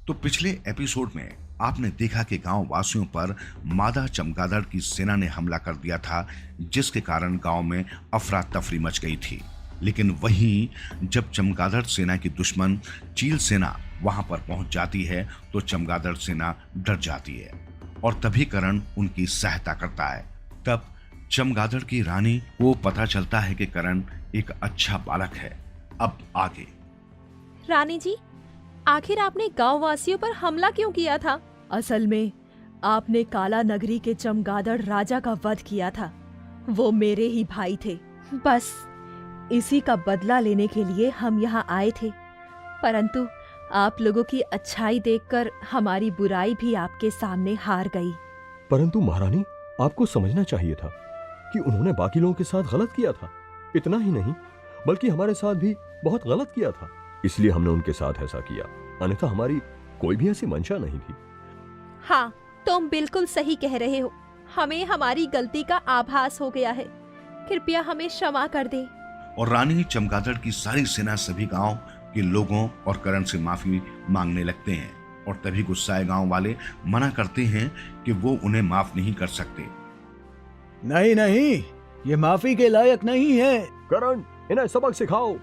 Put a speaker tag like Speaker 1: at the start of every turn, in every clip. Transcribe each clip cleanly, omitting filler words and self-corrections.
Speaker 1: तो पिछले एपिसोड में आपने देखा कि गांव वासियों पर मादा चमगादड़ की सेना ने हमला कर दिया था, जिसके कारण गांव में अफरा तफरी मच गई थी। लेकिन वहीं जब चमगादड़ सेना की दुश्मन चील सेना वहां पर पहुंच जाती है तो चमगादड़ सेना डर जाती है और तभी करण उनकी सहायता करता है। तब चमगादड़ की रानी को पता चलता है कि करण एक अच्छा बालक है। अब आगे।
Speaker 2: रानी जी, आखिर आपने गांव वासियों पर हमला क्यों किया था?
Speaker 3: असल में आपने काला नगरी के चमगादड़ राजा का वध किया था। वो मेरे ही भाई थे। बस इसी का बदला लेने के लिए हम यहाँ आए थे। परंतु आप लोगों की अच्छाई देखकर हमारी बुराई भी आपके सामने हार गई।
Speaker 4: परंतु महारानी, आपको समझना चाहिए था कि उन्होंने बाकी लोगों के साथ गलत किया था। इतना ही नहीं बल्कि हमारे साथ भी बहुत गलत किया था, इसलिए हमने उनके साथ ऐसा किया। अन्यथा हमारी कोई भी ऐसी मंशा नहीं थी।
Speaker 2: हाँ, तुम बिल्कुल सही कह रहे हो। हमें हमारी गलती का आभास हो गया है। कृपया हमें क्षमा कर दे।
Speaker 1: और रानी चमगादड़ की सारी सेना सभी गांव के लोगों और करण से माफी मांगने लगते हैं और तभी गुस्साए गांव वाले मना करते हैं कि वो उन्हें माफ नहीं कर सकते।
Speaker 5: नहीं नहीं, ये माफी के लायक नहीं है।
Speaker 4: करण, इन्हें सबक सिखाओ।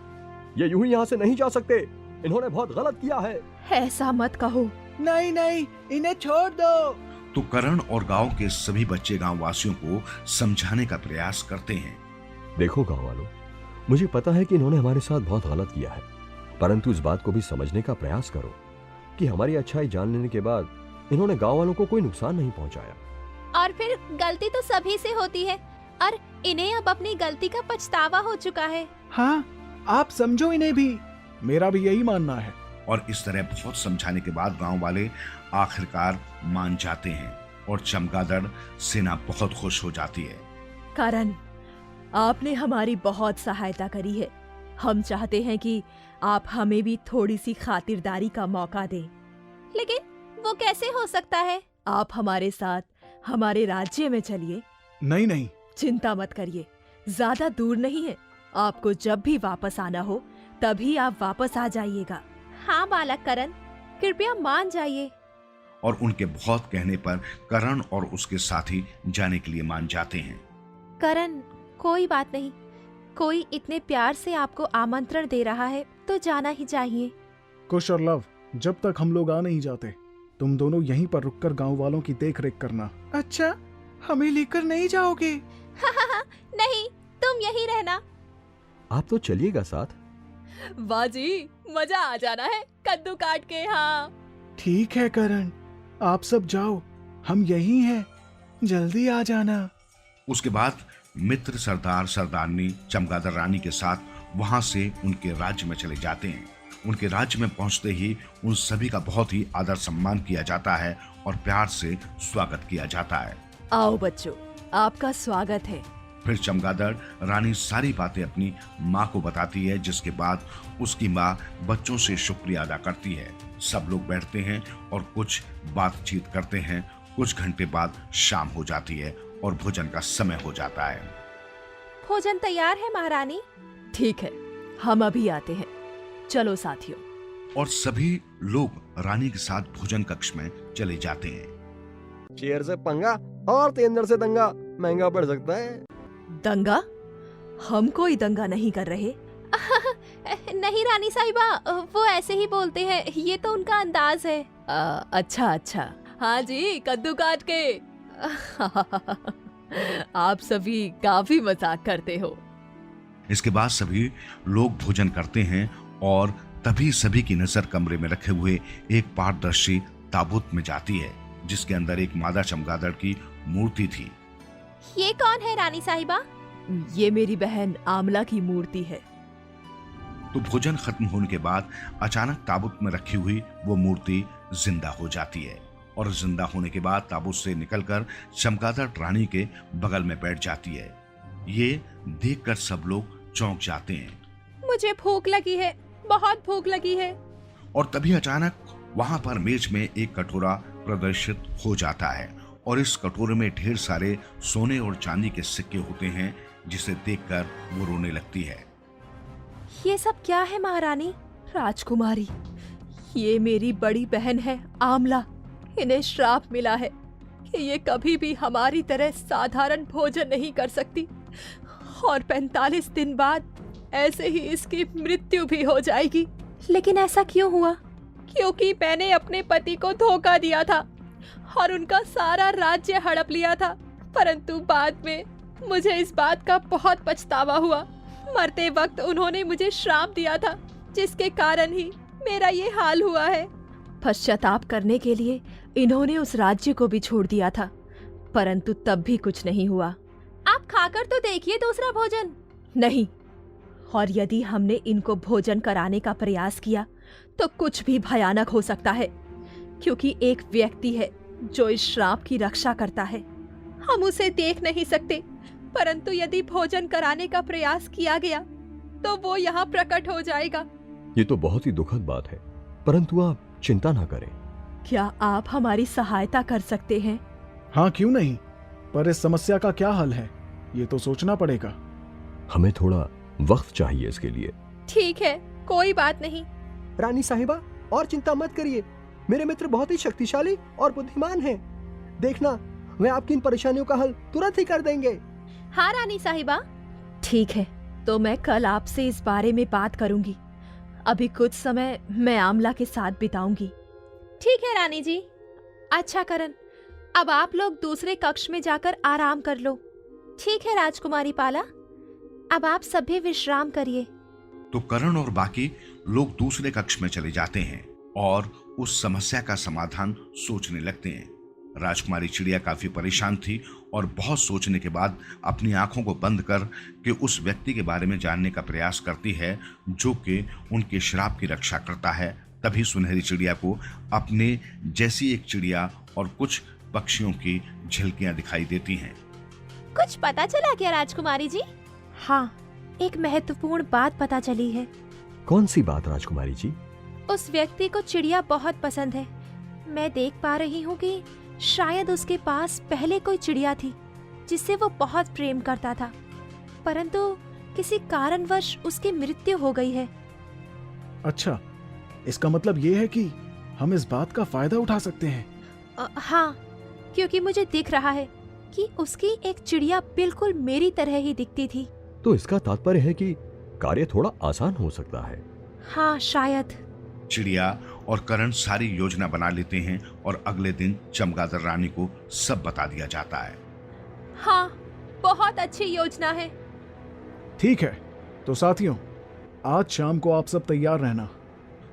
Speaker 4: ये यूं ही यहाँ से नहीं जा सकते। इन्होंने बहुत गलत किया है।
Speaker 3: ऐसा मत कहो।
Speaker 5: नहीं नहीं, इन्हें छोड़ दो।
Speaker 1: तो करण और गांव के सभी बच्चे गांव वासियों को समझाने का प्रयास करते हैं।
Speaker 4: देखो गांव वालों, मुझे पता है कि इन्होंने हमारे साथ बहुत गलत किया है, परंतु इस बात को भी समझने का प्रयास करो कि हमारी अच्छाई जान लेने के बाद इन्होंने गांव वालों को कोई नुकसान नहीं पहुंचाया।
Speaker 2: और फिर गलती तो सभी से होती है और इन्हें अब अपनी गलती का पछतावा हो चुका है।
Speaker 5: हाँ, आप समझो इन्हें भी। मेरा भी यही मानना है।
Speaker 1: और इस तरह बहुत समझाने के बाद गांव वाले आखिरकार मान जाते हैं और चमगादड़ सेना बहुत खुश हो जाती है।
Speaker 3: करण, आपने हमारी बहुत सहायता करी है। हम चाहते हैं कि आप हमें भी थोड़ी सी खातिरदारी का मौका दें।
Speaker 2: लेकिन वो कैसे हो सकता है?
Speaker 3: आप हमारे साथ हमारे राज्य में चलिए।
Speaker 5: नहीं नहीं,
Speaker 3: चिंता मत करिए, ज्यादा दूर नहीं है। आपको जब भी वापस आना हो तभी आप वापस आ जाइएगा।
Speaker 2: हाँ बालक करण, कृपया मान जाइए।
Speaker 1: और उनके बहुत कहने पर करण और उसके साथी जाने के लिए मान जाते हैं।
Speaker 2: करण, कोई बात नहीं। कोई इतने प्यार से आपको आमंत्रण दे रहा है तो जाना ही चाहिए।
Speaker 5: कुश और लव, जब तक हम लोग आ नहीं जाते तुम दोनों यहीं पर रुककर गांव वालों की देख रेख करना। अच्छा, हमें लेकर नहीं जाओगे?
Speaker 2: नहीं, तुम यहीं रहना।
Speaker 4: आप तो चलिएगा साथ।
Speaker 3: वाह जी, मजा आ जाना है कद्दू काट के। हाँ
Speaker 5: ठीक है करण, आप सब जाओ, हम यहीं हैं, जल्दी आ जाना।
Speaker 1: उसके बाद मित्र सरदार सरदारनी चमगादड़ रानी के साथ वहां से उनके राज्य में चले जाते हैं। उनके राज्य में पहुंचते ही उन सभी का बहुत ही आदर सम्मान किया जाता है और प्यार से स्वागत किया जाता है।
Speaker 3: आओ बच्चों, आपका स्वागत है।
Speaker 1: फिर चमगादड़ रानी सारी बातें अपनी माँ को बताती है, जिसके बाद उसकी माँ बच्चों से शुक्रिया अदा करती है। सब लोग बैठते हैं और कुछ बातचीत करते हैं। कुछ घंटे बाद शाम हो जाती है और भोजन का समय हो जाता है।
Speaker 2: भोजन तैयार है महारानी।
Speaker 3: ठीक है, हम अभी आते हैं। चलो साथियों।
Speaker 1: और सभी लोग रानी के साथ भोजन कक्ष में चले जाते हैं।
Speaker 4: शेर से पंगा और तेंदुर से दंगा महंगा पड़ सकता है।
Speaker 3: दंगा? हम कोई दंगा नहीं कर रहे।
Speaker 2: नहीं रानी साहिबा, वो ऐसे ही बोलते हैं, ये तो उनका अंदाज है।
Speaker 3: अच्छा अच्छा, हाँ जी, कद्दू काट के। आप सभी काफी मजाक करते हो।
Speaker 1: इसके बाद सभी लोग भोजन करते हैं और तभी सभी की नजर कमरे में रखे हुए एक पारदर्शी ताबूत में जाती है, जिसके अंदर एक मादा चमगादड़ की मूर्ति थी।
Speaker 2: ये कौन है रानी साहिबा?
Speaker 3: ये मेरी बहन आमला की मूर्ति है।
Speaker 1: तो भोजन खत्म होने के बाद अचानक ताबूत में रखी हुई वो मूर्ति जिंदा हो जाती है और जिंदा होने के बाद ताबूत से निकलकर चमगादड़ रानी के बगल में बैठ जाती है। ये देखकर सब लोग चौंक जाते हैं।
Speaker 2: मुझे भूख लगी है, बहुत भूख लगी है।
Speaker 1: और तभी अचानक वहां पर मेज में एक कटोरा प्रदर्शित हो जाता है और इस कटोरे में ढेर सारे सोने और चांदी के सिक्के होते हैं, जिसे देखकर वो रोने लगती है।
Speaker 2: ये सब क्या है महारानी?
Speaker 3: राजकुमारी, ये मेरी बड़ी बहन है आमला। इन्हें श्राप मिला है कि ये कभी भी हमारी तरह साधारण भोजन नहीं कर सकती और 45 दिन बाद ऐसे ही इसकी मृत्यु भी हो जाएगी।
Speaker 2: लेकिन ऐसा क्यों हुआ?
Speaker 3: क्योंकि मैंने अपने पति को धोखा दिया था और उनका सारा राज्य हड़प लिया था। परंतु बाद में मुझे इस बात का बहुत पछतावा हुआ। मरते वक्त उन्होंने मुझे श्राप दिया था, जिसके कारण ही मेरा ये हाल हुआ है। पश्चाताप करने के लिए इन्होंने उस राज्य को भी छोड़ दिया था, परंतु तब भी कुछ नहीं हुआ।
Speaker 2: आप खाकर तो देखिए दूसरा भोजन।
Speaker 3: नहीं, और यदि हमने इनको भोजन कराने का प्रयास किया तो कुछ भी भयानक हो सकता है, क्योंकि एक व्यक्ति है जो इस श्राप की रक्षा करता है। हम उसे देख नहीं सकते, परंतु यदि भोजन कराने का प्रयास किया गया तो वो यहाँ प्रकट हो जाएगा।
Speaker 4: ये तो बहुत ही दुखद बात है, परंतु आप चिंता ना करें।
Speaker 3: क्या आप हमारी सहायता कर सकते हैं?
Speaker 5: हाँ, क्यों नहीं, पर इस समस्या का क्या हल है ये तो सोचना पड़ेगा।
Speaker 4: हमें थोड़ा वक्त चाहिए इसके लिए।
Speaker 2: ठीक है, कोई बात नहीं।
Speaker 6: रानी साहिबा, और चिंता मत करिए। मेरे मित्र बहुत ही शक्तिशाली और बुद्धिमान हैं। देखना, वे आपकी इन परेशानियों का हल तुरंत ही कर देंगे।
Speaker 2: हाँ रानी साहिबा।
Speaker 3: ठीक है, तो मैं कल आपसे इस बारे में बात करूंगी। अभी कुछ समय मैं आमला के साथ बिताऊंगी।
Speaker 2: ठीक है रानी जी। अच्छा करण, अब आप लोग दूसरे कक्ष में जाकर आराम कर लो। ठीक है राजकुमारी पाला, अब आप सभी विश्राम करिए।
Speaker 1: तो करण और बाकी लोग दूसरे कक्ष में चले जाते हैं और उस समस्या का समाधान सोचने लगते हैं। राजकुमारी चिड़िया काफी परेशान थी और बहुत सोचने के बाद अपनी आंखों को बंद कर के उस व्यक्ति के बारे में जानने का प्रयास करती है जो कि उनके श्राप की रक्षा करता है। तभी सुनहरी चिड़िया को अपने जैसी एक चिड़िया और कुछ पक्षियों की झलकियां दिखाई देती हैं।
Speaker 2: कुछ पता चला क्या राजकुमारी जी? हाँ, एक महत्वपूर्ण बात पता चली है।
Speaker 4: कौन सी बात राजकुमारी जी?
Speaker 2: उस व्यक्ति को चिड़िया बहुत पसंद है। मैं देख पा रही हूँ कि शायद उसके पास पहले कोई चिड़िया थी जिससे वो बहुत प्रेम करता था, परंतु किसी कारणवश उसकी मृत्यु हो गई है।
Speaker 5: अच्छा, इसका मतलब ये है कि हम इस बात का फायदा उठा सकते हैं।
Speaker 2: हाँ, क्योंकि मुझे दिख रहा है कि उसकी एक चिड़िया बिल्कुल मेरी तरह ही दिखती थी।
Speaker 4: तो इसका तात्पर्य है कि कार्य थोड़ा आसान हो सकता है।
Speaker 2: हाँ, शायद।
Speaker 1: चिड़िया और करण सारी योजना बना लेते हैं और अगले दिन चमगादड़ रानी को सब बता दिया जाता है।
Speaker 2: हाँ, बहुत अच्छी योजना है।
Speaker 5: ठीक है, तो साथियों, आज शाम को आप सब तैयार रहना।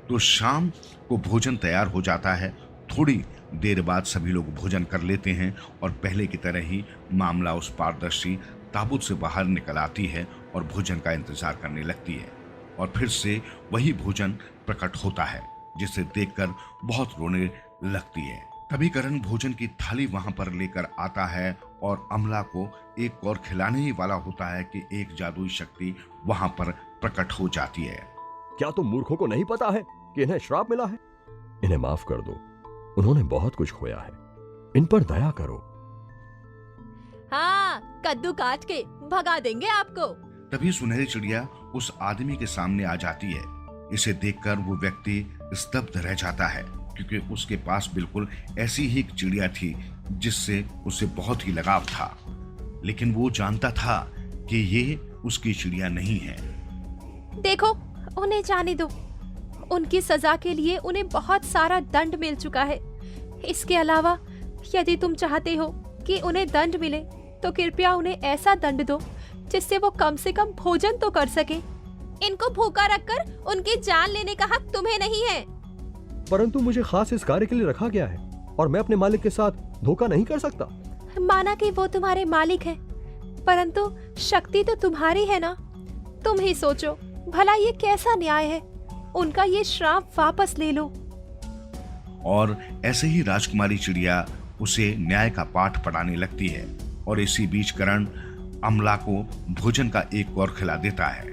Speaker 1: तो शाम को भोजन तैयार हो जाता है। थोड़ी देर बाद सभी लोग भोजन कर लेते हैं और पहले की तरह ही मामला उस पारदर्शी ताबूत से बाहर निकल आती है और भोजन का इंतजार करने लगती है। और फिर से वही भोजन प्रकट होता है जिसे देखकर बहुत रोने लगती है। तभी करण भोजन की थाली वहां पर लेकर आता है और अमला को एक और खिलाने ही वाला होता है कि एक जादुई शक्ति वहां पर प्रकट हो जाती है।
Speaker 4: क्या तुम मूर्खों को नहीं पता है कि इन्हें श्राप मिला है? इन्हें माफ कर दो, उन्होंने बहुत कुछ खोया है, इन पर दया करो।
Speaker 2: हाँ, कद्दू काट के भगा देंगे आपको।
Speaker 1: तभी सुनहरी चिड़िया उस आदमी के सामने आ जाती है। इसे देखकर वो व्यक्ति स्तब्ध रह जाता है क्योंकि उसके पास बिल्कुल ऐसी ही एक चिड़िया थी जिससे उसे बहुत ही लगाव था, लेकिन वो जानता था कि ये उसकी चिड़िया नहीं है।
Speaker 2: देखो, उन्हें जाने दो। उनकी सजा के लिए उन्हें बहुत सारा दंड मिल चुका है। इसके अलावा यदि तुम चाहते हो कि उन्हें दंड मिले तो कृपया उन्हें ऐसा दंड दो जिससे वो कम से कम भोजन तो कर सके। इनको भूखा रखकर उनकी जान लेने का हक तुम्हें नहीं है।
Speaker 4: परंतु मुझे खास इस कार्य के लिए रखा गया है और मैं अपने मालिक के साथ धोखा नहीं कर सकता।
Speaker 2: माना कि वो तुम्हारे मालिक है, परंतु शक्ति तो तुम्हारी है ना। तुम ही सोचो, भला ये कैसा न्याय है? उनका ये श्राप वापस ले लो।
Speaker 1: और ऐसे ही राजकुमारी चिड़िया उसे न्याय का पाठ पढ़ाने लगती है और इसी बीच करण अमला को भोजन का एक और खिला देता है।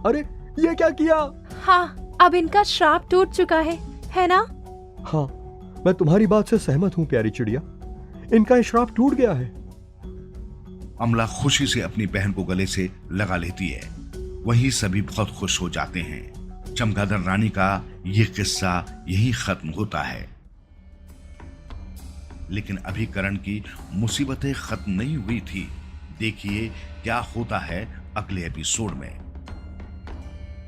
Speaker 6: अरे, ये क्या किया?
Speaker 2: हाँ, अब इनका श्राप टूट चुका है ना?
Speaker 4: हाँ, मैं तुम्हारी बात से सहमत हूँ प्यारी चिड़िया, इनका श्राप टूट गया है।
Speaker 1: अमला खुशी से अपनी बहन को गले से लगा लेती है। वहीं सभी बहुत खुश हो जाते हैं चमगादड़ रानी का यह किस्सा यहीं खत्म होता है। लेकिन अभी करण की मुसीबतें खत्म नहीं हुई थी। देखिए क्या होता है अगले एपिसोड में।